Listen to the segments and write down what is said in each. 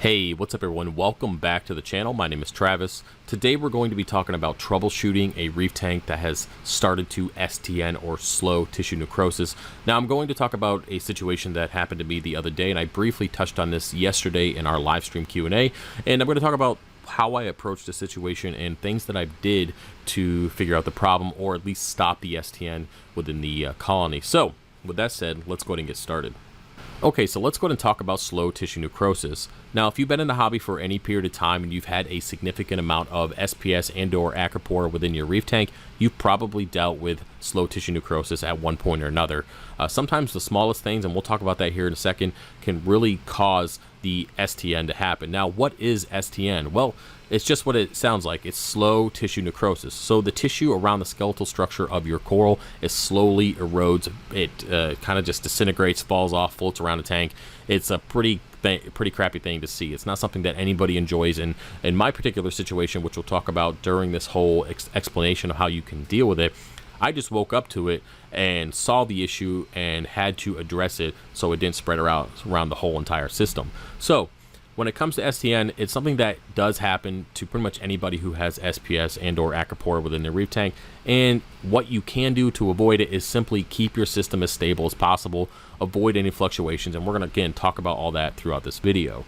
Hey, what's up everyone? Welcome back to the channel. My name is Travis. Today we're going to be talking about troubleshooting a reef tank that has started to STN or slow tissue necrosis. Now I'm going to talk about a situation that happened to me the other day, and I briefly touched on this yesterday in our live stream Q&A, and I'm going to talk about how I approached the situation and things that I did to figure out the problem or at least stop the STN within the colony. So with that said, let's go ahead and get started. Okay, so let's go ahead and talk about slow tissue necrosis. Now, if you've been in the hobby for any period of time and you've had a significant amount of SPS and or acropora within your reef tank, you've probably dealt with slow tissue necrosis at one point or another. Sometimes the smallest things, and we'll talk about that here in a second, can really cause the STN to happen. Now, what is STN? Well, it's just what it sounds like. It's slow tissue necrosis. So the tissue around the skeletal structure of your coral is slowly erodes. It kind of just disintegrates, falls off, floats around the tank. It's a pretty crappy thing to see. It's not something that anybody enjoys. And in my particular situation, which we'll talk about during this whole explanation of how you can deal with it, I just woke up to it and saw the issue and had to address it so it didn't spread around the whole entire system. So when it comes to STN, it's something that does happen to pretty much anybody who has SPS and or acropora within their reef tank. And what you can do to avoid it is simply keep your system as stable as possible, avoid any fluctuations, and we're going to again talk about all that throughout this video.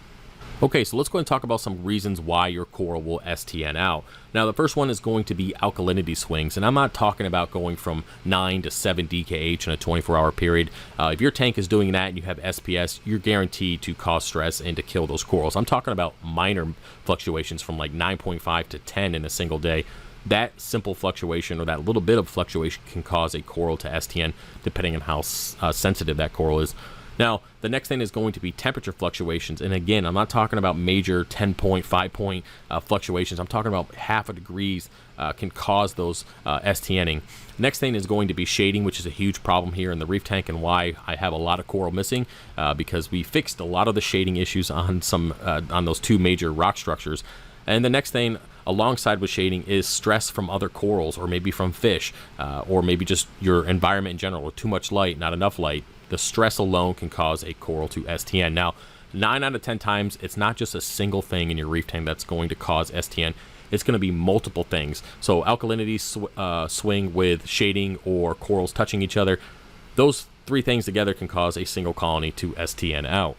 Okay, so let's go and talk about some reasons why your coral will STN out. Now, the first one is going to be alkalinity swings, and I'm not talking about going from 9 to 7 DKH in a 24-hour period. If your tank is doing that and you have SPS, you're guaranteed to cause stress and to kill those corals. I'm talking about minor fluctuations from like 9.5 to 10 in a single day. That simple fluctuation or that little bit of fluctuation can cause a coral to STN, depending on how sensitive that coral is. Now, the next thing is going to be temperature fluctuations. And again, I'm not talking about major 10-point, 5-point fluctuations. I'm talking about half a degree can cause those STNing. Next thing is going to be shading, which is a huge problem here in the reef tank and why I have a lot of coral missing because we fixed a lot of the shading issues on those two major rock structures. And the next thing alongside with shading is stress from other corals or maybe from fish or maybe just your environment in general, with too much light, not enough light. The stress alone can cause a coral to STN. Now, 9 out of 10 times, it's not just a single thing in your reef tank that's going to cause STN. It's going to be multiple things. So alkalinity swing with shading or corals touching each other, those three things together can cause a single colony to STN out.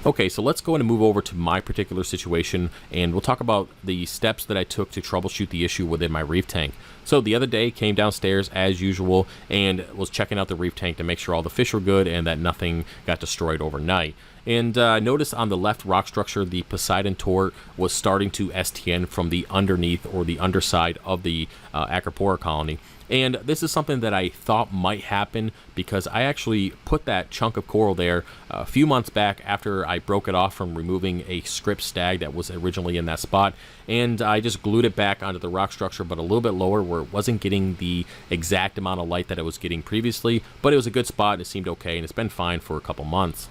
Okay, so let's go and move over to my particular situation, and we'll talk about the steps that I took to troubleshoot the issue within my reef tank. So the other day, came downstairs as usual and was checking out the reef tank to make sure all the fish were good and that nothing got destroyed overnight. And I noticed on the left rock structure, the Poseidon tort was starting to STN from the underneath or the underside of the acropora colony. And this is something that I thought might happen because I actually put that chunk of coral there a few months back after I broke it off from removing a script stag that was originally in that spot. And I just glued it back onto the rock structure, but a little bit lower where it wasn't getting the exact amount of light that it was getting previously. But it was a good spot and it seemed okay, and it's been fine for a couple months.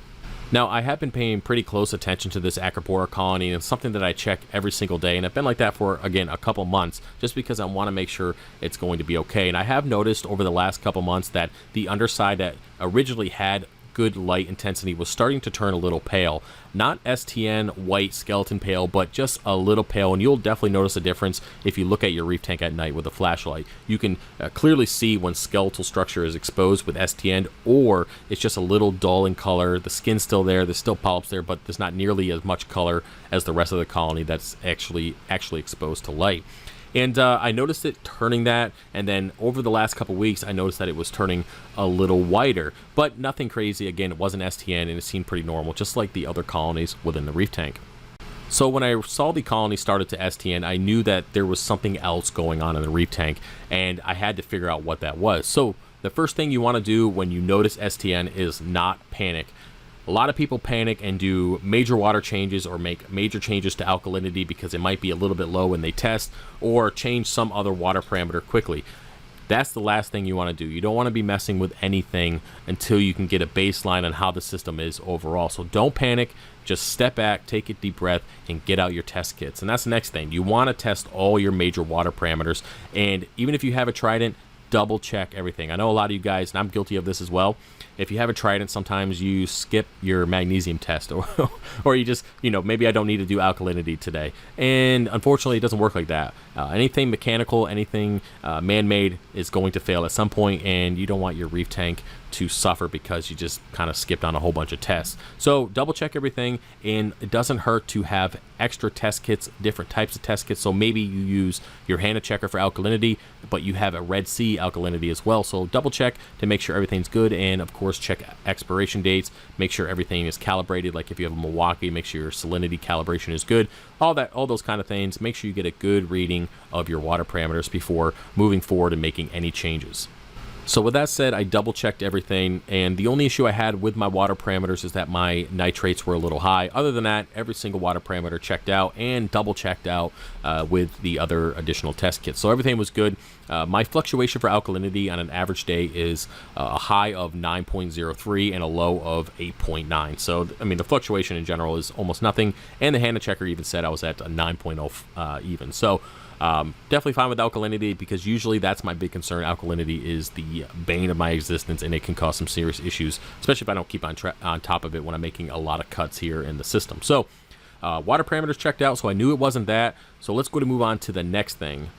Now, I have been paying pretty close attention to this acropora colony, and it's something that I check every single day, and I've been like that for, again, a couple months, just because I want to make sure it's going to be okay. And I have noticed over the last couple months that the underside that originally had good light intensity was starting to turn a little pale. Not STN white skeleton pale, but just a little pale, and you'll definitely notice a difference if you look at your reef tank at night with a flashlight. You can clearly see when skeletal structure is exposed with STN, or it's just a little dull in color. The skin's still there's still polyps there, but there's not nearly as much color as the rest of the colony that's actually exposed to light. And I noticed it turning that, and then over the last couple weeks, I noticed that it was turning a little whiter, but nothing crazy. Again, it wasn't STN, and it seemed pretty normal, just like the other colonies within the reef tank. So when I saw the colony started to STN, I knew that there was something else going on in the reef tank, and I had to figure out what that was. So the first thing you want to do when you notice STN is not panic. A lot of people panic and do major water changes or make major changes to alkalinity because it might be a little bit low when they test, or change some other water parameter quickly. That's the last thing you want to do. You don't want to be messing with anything until you can get a baseline on how the system is overall. So don't panic, just step back, take a deep breath, and get out your test kits. And that's the next thing. You want to test all your major water parameters, and even if you have a Triton, double check everything. I know a lot of you guys, and I'm guilty of this as well, if you have a Triton, sometimes you skip your magnesium test, or you just, maybe I don't need to do alkalinity today. And unfortunately, it doesn't work like that. Anything mechanical, anything man-made is going to fail at some point, and you don't want your reef tank to suffer because you just kind of skipped on a whole bunch of tests. So double check everything, and it doesn't hurt to have extra test kits, different types of test kits. So maybe you use your HANA checker for alkalinity, but you have a Red Sea alkalinity as well. So double check to make sure everything's good, and of course check expiration dates, make sure everything is calibrated. Like if you have a Milwaukee, make sure your salinity calibration is good. All those kind of things. Make sure you get a good reading of your water parameters before moving forward and making any changes. So with that said, I double checked everything, and the only issue I had with my water parameters is that my nitrates were a little high. Other than that, every single water parameter checked out and double checked out with the other additional test kits. So everything was good. My fluctuation for alkalinity on an average day is a high of 9.03 and a low of 8.9. So, I mean, the fluctuation in general is almost nothing, and the HANA checker even said I was at a 9.0 even. So, definitely fine with alkalinity, because usually that's my big concern. Alkalinity is the bane of my existence, and it can cause some serious issues, especially if I don't keep on top of it when I'm making a lot of cuts here in the system. So water parameters checked out, so I knew it wasn't that. So let's go to move on to the next thing.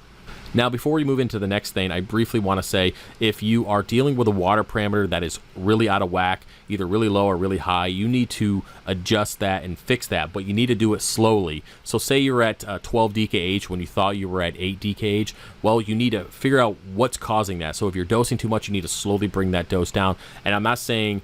Now, before we move into the next thing, I briefly want to say, if you are dealing with a water parameter that is really out of whack, either really low or really high, you need to adjust that and fix that, but you need to do it slowly. So say you're at 12 DKH when you thought you were at 8 DKH. Well, you need to figure out what's causing that. So if you're dosing too much, you need to slowly bring that dose down. And I'm not saying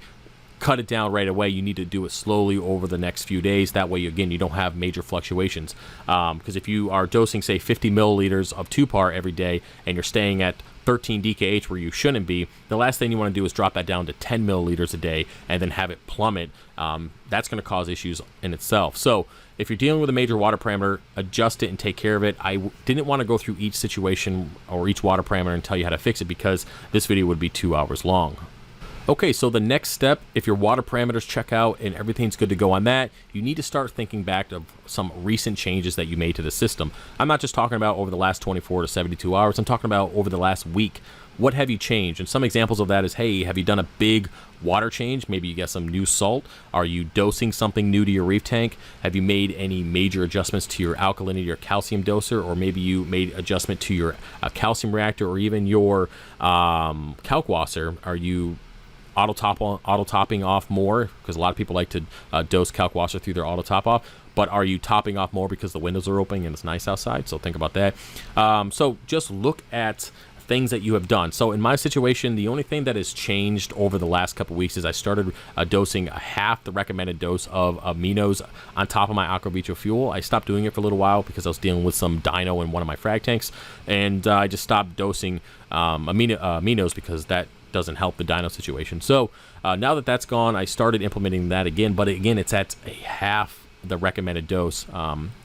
cut it down right away. You need to do it slowly over the next few days. That way, again, you don't have major fluctuations. Because if you are dosing, say, 50 milliliters of 2-par every day, and you're staying at 13 DKH where you shouldn't be, the last thing you want to do is drop that down to 10 milliliters a day and then have it plummet. That's going to cause issues in itself. So if you're dealing with a major water parameter, adjust it and take care of it. I didn't want to go through each situation or each water parameter and tell you how to fix it, because this video would be 2 hours long. Okay, so the next step, if your water parameters check out and everything's good to go on that, you need to start thinking back of some recent changes that you made to the system. I'm not just talking about over the last 24 to 72 hours. I'm talking about over the last week. What have you changed? And some examples of that is, hey, have you done a big water change? Maybe you get some new salt. Are you dosing something new to your reef tank? Have you made any major adjustments to your alkalinity or calcium doser? Or maybe you made adjustment to your calcium reactor, or even your kalkwasser. Are you auto-topping off more? Because a lot of people like to dose kalkwasser through their auto-top off. But are you topping off more because the windows are open and it's nice outside? So think about that. So just look at things that you have done. So in my situation, the only thing that has changed over the last couple weeks is I started dosing half the recommended dose of aminos on top of my aquavitro fuel. I stopped doing it for a little while because I was dealing with some dino in one of my frag tanks, and I just stopped dosing aminos because that doesn't help the dino situation. So now that that's gone, I started implementing that again, but again, it's at a half the recommended dose,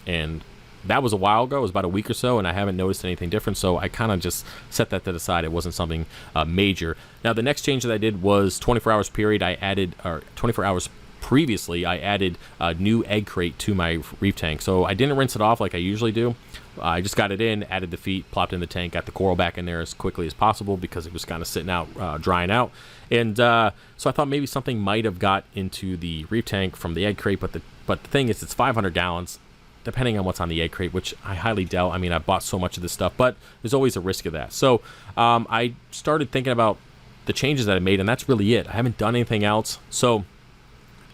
and that was a while ago. It was about a week or so, and I haven't noticed anything different, so I kind of just set that to the side. It wasn't something major. Now, the next change that I did was 24 hours period. I added, or 24 hours previously, I added a new egg crate to my reef tank. So I didn't rinse it off like I usually do. I just got it in, added the feet, plopped in the tank, got the coral back in there as quickly as possible because it was kind of sitting out, drying out. And so I thought maybe something might have got into the reef tank from the egg crate, but the thing is, it's 500 gallons, depending on what's on the egg crate, which I highly doubt. I mean, I bought so much of this stuff, but there's always a risk of that. So I started thinking about the changes that I made, and that's really it. I haven't done anything else. So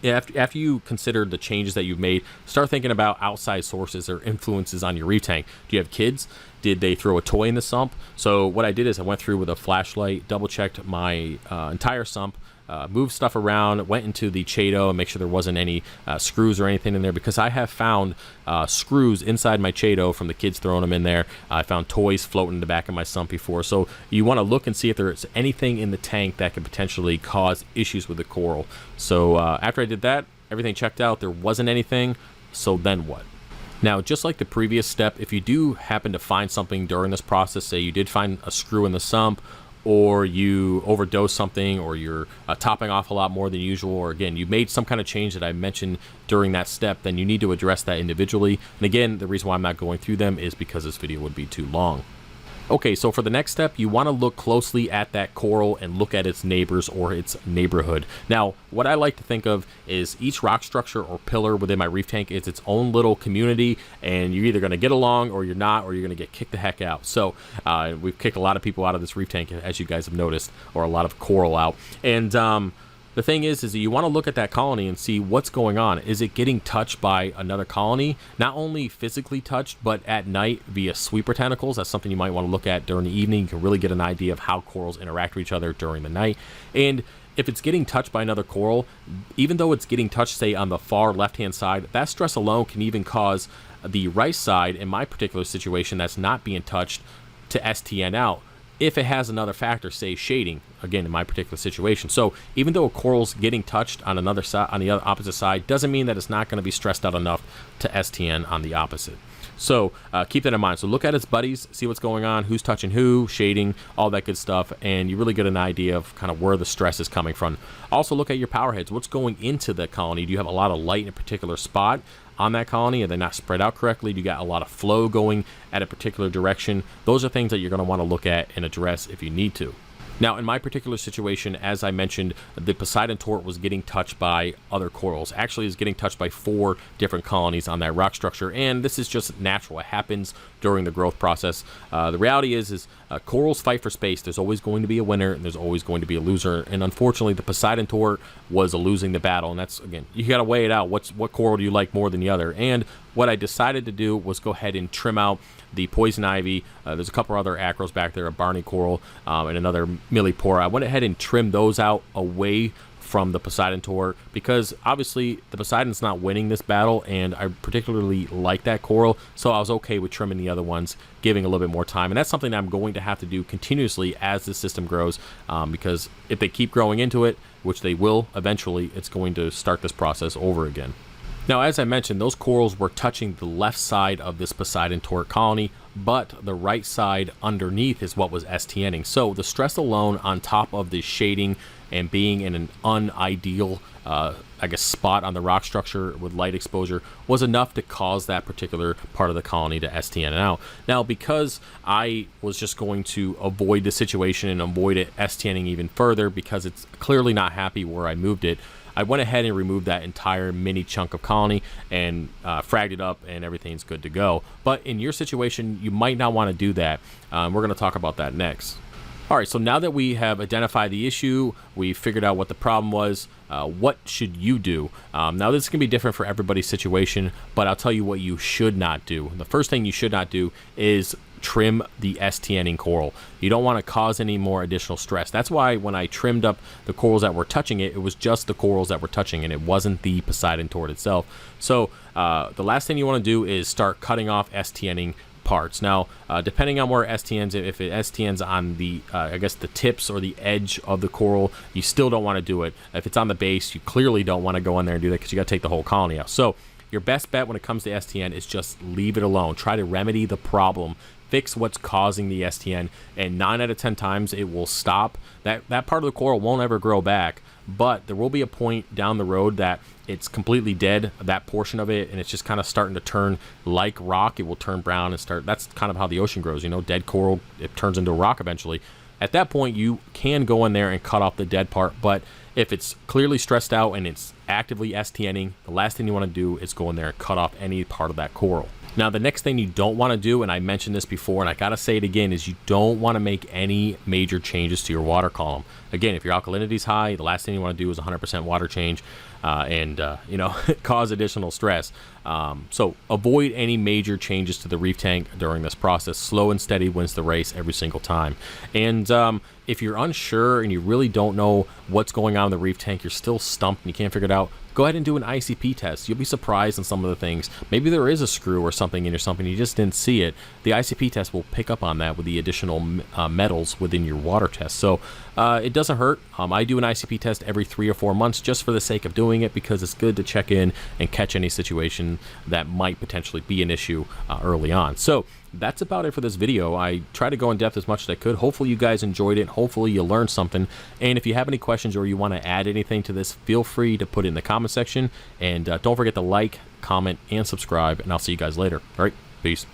after you consider the changes that you've made, start thinking about outside sources or influences on your reef tank. Do you have kids? Did they throw a toy in the sump? So what I did is I went through with a flashlight, double checked my entire sump, moved stuff around, went into the Cheato and make sure there wasn't any screws or anything in there, because I have found screws inside my Cheato from the kids throwing them in there. I found toys floating in the back of my sump before. So you want to look and see if there's anything in the tank that could potentially cause issues with the coral. So after I did that, everything checked out. There wasn't anything. So then what? Now, just like the previous step, if you do happen to find something during this process, say you did find a screw in the sump, or you overdose something, or you're topping off a lot more than usual, or again, you made some kind of change that I mentioned during that step, then you need to address that individually. And again, the reason why I'm not going through them is because this video would be too long. Okay, so for the next step, you want to look closely at that coral and look at its neighbors or its neighborhood. Now, what I like to think of is each rock structure or pillar within my reef tank is its own little community, and you're either going to get along or you're not, or you're going to get kicked the heck out. So we've kicked a lot of people out of this reef tank, as you guys have noticed, or a lot of coral out. And the thing is that you want to look at that colony and see what's going on. Is it getting touched by another colony? Not only physically touched, but at night via sweeper tentacles. That's something you might want to look at during the evening. You can really get an idea of how corals interact with each other during the night. And if it's getting touched by another coral, even though it's getting touched, say, on the far left-hand side, that stress alone can even cause the right side, in my particular situation, that's not being touched, to STN out, if it has another factor, say shading, again in my particular situation. So even though a coral's getting touched on another side, on the other opposite side, doesn't mean that it's not going to be stressed out enough to STN on the opposite. So keep that in mind. So look at its buddies, see what's going on, who's touching who, shading, all that good stuff, and you really get an idea of kind of where the stress is coming from. Also look at your power heads. What's going into the colony? Do you have a lot of light in a particular spot on that colony? Are they not spread out correctly? Do you got a lot of flow going at a particular direction? Those are things that you're going to want to look at and address if you need to. Now, in my particular situation, as I mentioned, the Poseidon tort was getting touched by other corals. Actually, it's getting touched by 4 different colonies on that rock structure, and this is just natural. It happens during the growth process. The reality is corals fight for space. There's always going to be a winner, and there's always going to be a loser. And unfortunately, the Poseidon tort was losing the battle, and that's, again, you got to weigh it out. What coral do you like more than the other? And what I decided to do was go ahead and trim out the poison ivy. There's a couple other acros back there, a Barney coral and another millipora. I went ahead and trimmed those out away from the Poseidon tort because obviously the Poseidon's not winning this battle, and I particularly like that coral, so I was okay with trimming the other ones, giving a little bit more time. And that's something that I'm going to have to do continuously as this system grows, because if they keep growing into it, which they will eventually, it's going to start this process over again. Now, as I mentioned, those corals were touching the left side of this Poseidon tort colony, but the right side underneath is what was STNing. So the stress alone on top of the shading and being in an unideal, I guess, spot on the rock structure with light exposure was enough to cause that particular part of the colony to STN out. Now, because I was just going to avoid the situation and avoid it STNing even further because it's clearly not happy where I moved it, I went ahead and removed that entire mini chunk of colony and fragged it up, and everything's good to go. But in your situation, you might not want to do that. We're going to talk about that next. All right, so now that we have identified the issue, we figured out what the problem was, what should you do? Now, this can be different for everybody's situation, but I'll tell you what you should not do. The first thing you should not do is trim the STNing coral. You don't want to cause any more additional stress. That's why when I trimmed up the corals that were touching it, it was just the corals that were touching it. It wasn't the Poseidon tort itself. So the last thing you want to do is start cutting off STNing parts. Now, depending on where it STNs, if it STNs on the, I guess, the tips or the edge of the coral, you still don't want to do it. If it's on the base, you clearly don't want to go in there and do that because you got to take the whole colony out. So your best bet when it comes to STN is just leave it alone. Try to remedy the problem. Fix what's causing the STN, and 9 out of 10 times it will stop. That part of the coral won't ever grow back, but there will be a point down the road that it's completely dead, that portion of it, and it's just kind of starting to turn like rock. It will turn brown and start. That's kind of how the ocean grows, you know, dead coral, it turns into a rock eventually. At that point, you can go in there and cut off the dead part, but if it's clearly stressed out and it's actively STNing, the last thing you want to do is go in there and cut off any part of that coral. Now, the next thing you don't want to do, and I mentioned this before, and I got to say it again, is you don't want to make any major changes to your water column. Again, if your alkalinity is high, the last thing you want to do is 100% water change and cause additional stress. So avoid any major changes to the reef tank during this process. Slow and steady wins the race every single time. And if you're unsure and you really don't know what's going on in the reef tank, you're still stumped and you can't figure it out, go ahead and do an ICP test. You'll be surprised on some of the things. Maybe there is a screw or something in your something, you just didn't see it. The ICP test will pick up on that with the additional metals within your water test. So it doesn't hurt. I do an ICP test every 3 or 4 months just for the sake of doing it, because it's good to check in and catch any situation that might potentially be an issue early on. So that's about it for this video. I tried to go in depth as much as I could. Hopefully you guys enjoyed it. Hopefully you learned something. And if you have any questions or you want to add anything to this, feel free to put it in the comment section. And don't forget to like, comment, and subscribe. And I'll see you guys later. All right, peace.